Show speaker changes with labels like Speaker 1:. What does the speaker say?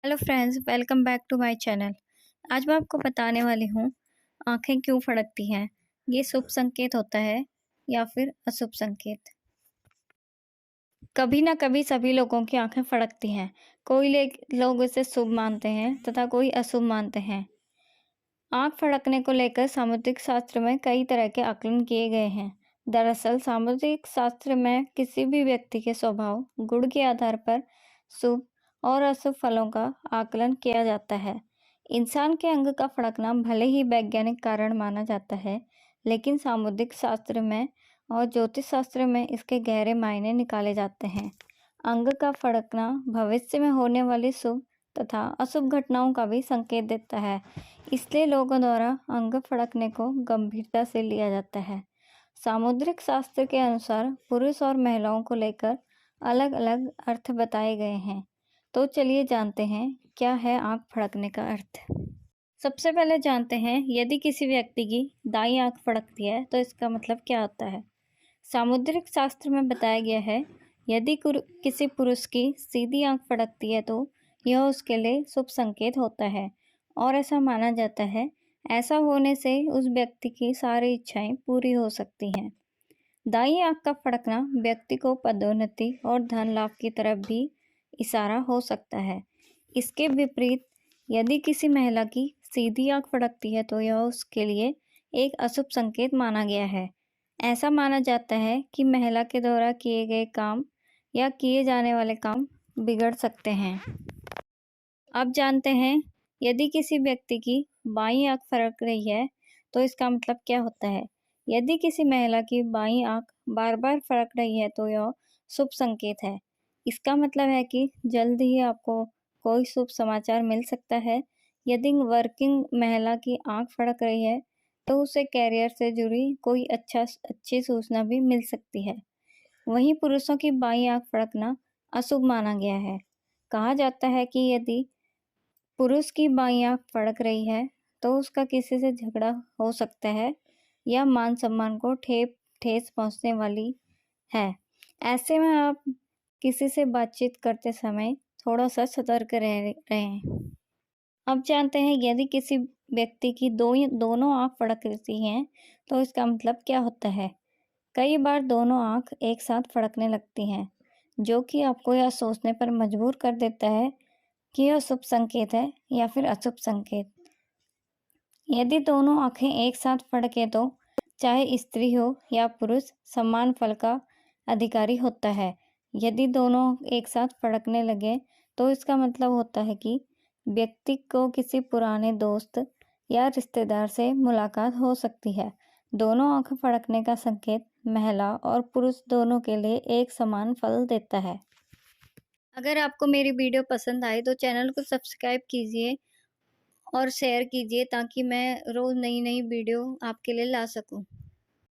Speaker 1: Hello friends, welcome back to my channel. आज मैं आपको बताने वाली हूँ आँखें क्यों फड़कती हैं। ये शुभ संकेत होता है या फिर अशुभ संकेत। कभी ना कभी सभी लोगों की आँखें फड़कती हैं। कोई लोग इसे शुभ मानते हैं तथा कोई अशुभ मानते हैं। आँख फड़कने को लेकर सामुद्रिक शास्त्र में कई तरह के आकलन किए गए हैं। दरअसल सामुद्रिक शास्त्र में किसी भी व्यक्ति के स्वभाव गुण के आधार पर शुभ और अशुभ फलों का आकलन किया जाता है। इंसान के अंग का फड़कना भले ही वैज्ञानिक कारण माना जाता है, लेकिन सामुद्रिक शास्त्र में और ज्योतिष शास्त्र में इसके गहरे मायने निकाले जाते हैं। अंग का फड़कना भविष्य में होने वाली शुभ तथा अशुभ घटनाओं का भी संकेत देता है। इसलिए लोगों द्वारा अंग फड़कने को गंभीरता से लिया जाता है। सामुद्रिक शास्त्र के अनुसार पुरुष और महिलाओं को लेकर अलग अलग अर्थ बताए गए हैं। तो चलिए जानते हैं क्या है आंख फड़कने का अर्थ। सबसे पहले जानते हैं, यदि किसी व्यक्ति की दाईं आंख फड़कती है तो इसका मतलब क्या होता है। सामुद्रिक शास्त्र में बताया गया है, यदि किसी पुरुष की सीधी आंख फड़कती है तो यह उसके लिए शुभ संकेत होता है और ऐसा माना जाता है, ऐसा होने से उस व्यक्ति की सारी इच्छाएं पूरी हो सकती हैं। दाईं आंख का फड़कना व्यक्ति को पदोन्नति और धन लाभ की तरफ भी इशारा हो सकता है। इसके विपरीत यदि किसी महिला की सीधी आंख फड़कती है तो यह उसके लिए एक अशुभ संकेत माना गया है। ऐसा माना जाता है कि महिला के द्वारा किए गए काम या किए जाने वाले काम बिगड़ सकते हैं। अब जानते हैं, यदि किसी व्यक्ति की बाईं आंख फड़क रही है तो इसका मतलब क्या होता है। यदि किसी महिला की बाईं आंख बार बार फड़क रही है तो यह शुभ संकेत है। इसका मतलब है कि जल्द ही आपको कोई शुभ समाचार मिल सकता है। यदि वर्किंग महिला की आंख फड़क रही है तो उसे कैरियर से जुड़ी कोई अच्छी सूचना भी मिल सकती है। वहीं पुरुषों की बाईं आंख फड़कना अशुभ माना गया है। कहा जाता है कि यदि पुरुष की बाईं आंख फड़क रही है तो उसका किसी से झगड़ा हो सकता है या मान सम्मान को ठेस पहुंचने वाली है। ऐसे में आप किसी से बातचीत करते समय थोड़ा सा सतर्क रहें। अब जानते हैं, यदि किसी व्यक्ति की दोनों आंख फड़क रही हैं तो इसका मतलब क्या होता है। कई बार दोनों आंख एक साथ फड़कने लगती हैं, जो कि आपको यह सोचने पर मजबूर कर देता है कि यह शुभ संकेत है या फिर अशुभ संकेत। यदि दोनों आंखें एक साथ फड़के तो चाहे स्त्री हो या पुरुष समान फल का अधिकारी होता है। यदि दोनों एक साथ फड़कने लगे तो इसका मतलब होता है कि व्यक्ति को किसी पुराने दोस्त या रिश्तेदार से मुलाकात हो सकती है। दोनों आंखें फड़कने का संकेत महिला और पुरुष दोनों के लिए एक समान फल देता है। अगर आपको मेरी वीडियो पसंद आए तो चैनल को सब्सक्राइब कीजिए और शेयर कीजिए ताकि मैं रोज़ नई वीडियो आपके लिए ला सकूं।